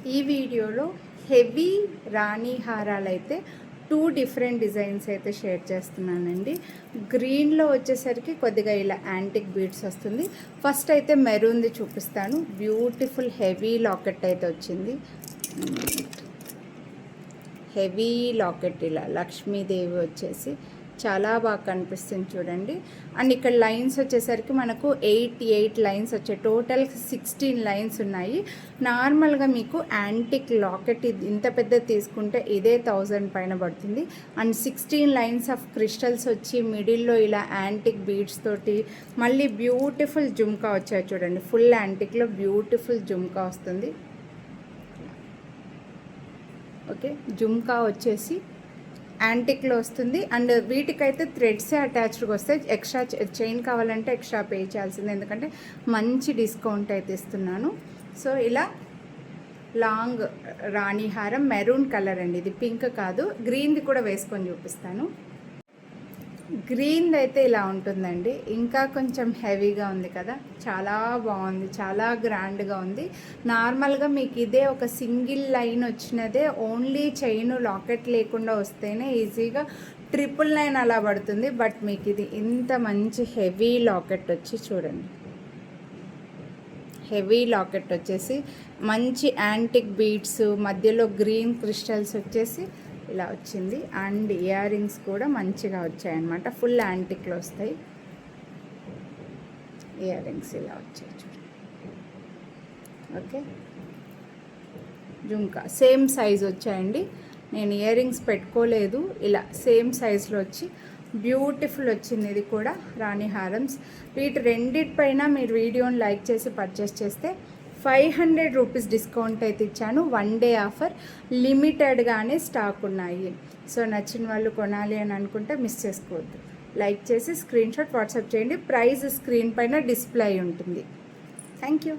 ఈ వీడియోలో హెవీ రాణి హారాలు అయితే 2 డిఫరెంట్ డిజైన్స్ అయితే షేర్ చేస్తున్నానండి. గ్రీన్లో వచ్చేసరికి కొద్దిగా ఇలా యాంటిక్ బీడ్స్ వస్తుంది. ఫస్ట్ అయితే మెరూన్ది చూపిస్తాను. బ్యూటిఫుల్ హెవీ లాకెట్ అయితే వచ్చింది. హెవీ లాకెట్ ఇలా లక్ష్మీదేవి వచ్చేసి చాలా బాగా కనిపిస్తుంది చూడండి. అండ్ ఇక్కడ లైన్స్ వచ్చేసరికి మనకు 8 లైన్స్ వచ్చాయి. టోటల్ 16 లైన్స్ ఉన్నాయి. నార్మల్గా మీకు యాంటిక్ లాకెట్ ఇంత పెద్దది తీసుకుంటే ఇదే 1000 పైన పడుతుంది. అండ్ 16 లైన్స్ ఆఫ్ క్రిస్టల్స్ వచ్చి మిడిల్లో ఇలా యాంటిక్ బీడ్స్ తోటి మళ్ళీ బ్యూటిఫుల్ జుమ్కా వచ్చాయి చూడండి. ఫుల్ యాంటిక్లో బ్యూటిఫుల్ జుమ్కా వస్తుంది. ఓకే, జుమ్కా వచ్చేసి యాంటిక్లో వస్తుంది. అండ్ వీటికైతే థ్రెడ్సే అటాచ్డ్గా వస్తాయి. ఎక్స్ట్రా చైన్ కావాలంటే ఎక్స్ట్రా పే చేయాల్సింది, ఎందుకంటే మంచి డిస్కౌంట్ అయితే ఇస్తున్నాను. సో ఇలా లాంగ్ రాణి హారం మెరూన్ కలర్ అండి, ఇది పింక్ కాదు. గ్రీన్ది కూడా వేసుకొని చూపిస్తాను. గ్రీన్ది అయితే ఇలా ఉంటుందండి. ఇంకా కొంచెం హెవీగా ఉంది కదా, చాలా బాగుంది, చాలా గ్రాండ్గా ఉంది. నార్మల్గా మీకు ఇదే ఒక సింగిల్ లైన్ వచ్చినదే ఓన్లీ చైన్ లాకెట్ లేకుండా వస్తేనే ఈజీగా 999 అలా పడుతుంది. బట్ మీకు ఇది ఇంత మంచి హెవీ లాకెట్ వచ్చి చూడండి. హెవీ లాకెట్ వచ్చేసి మంచి యాంటిక్ బీడ్స్ మధ్యలో గ్రీన్ క్రిస్టల్స్ వచ్చేసి ఇలా వచ్చింది. అండ్ ఇయర్ రింగ్స్ కూడా మంచిగా వచ్చాయన్నమాట. ఫుల్ యాంటిక్లో వస్తాయి ఇయర్ రింగ్స్, ఇలా వచ్చాయి చూడండి. ఓకే, జుంకా సేమ్ సైజ్ వచ్చాయండి. నేను ఇయర్ రింగ్స్ పెట్టుకోలేదు, ఇలా సేమ్ సైజులో వచ్చి బ్యూటిఫుల్ వచ్చింది. ఇది కూడా రాణి హారమ్స్. వీటి రెండిటిపైన మీరు వీడియోని లైక్ చేసి పర్చేస్ చేస్తే 500 రూపీస్ డిస్కౌంట్ అయితే ఇచ్చాను. 1 డే ఆఫర్, లిమిటెడ్గానే స్టాక్ ఉన్నాయి. సో నచ్చిన వాళ్ళు కొనాలి అని అనుకుంటే మిస్ చేసుకోవద్దు. లైక్ చేసి స్క్రీన్ షాట్ వాట్సాప్ చేయండి. ప్రైస్ స్క్రీన్ పైన డిస్ప్లే ఉంటుంది. Thank you.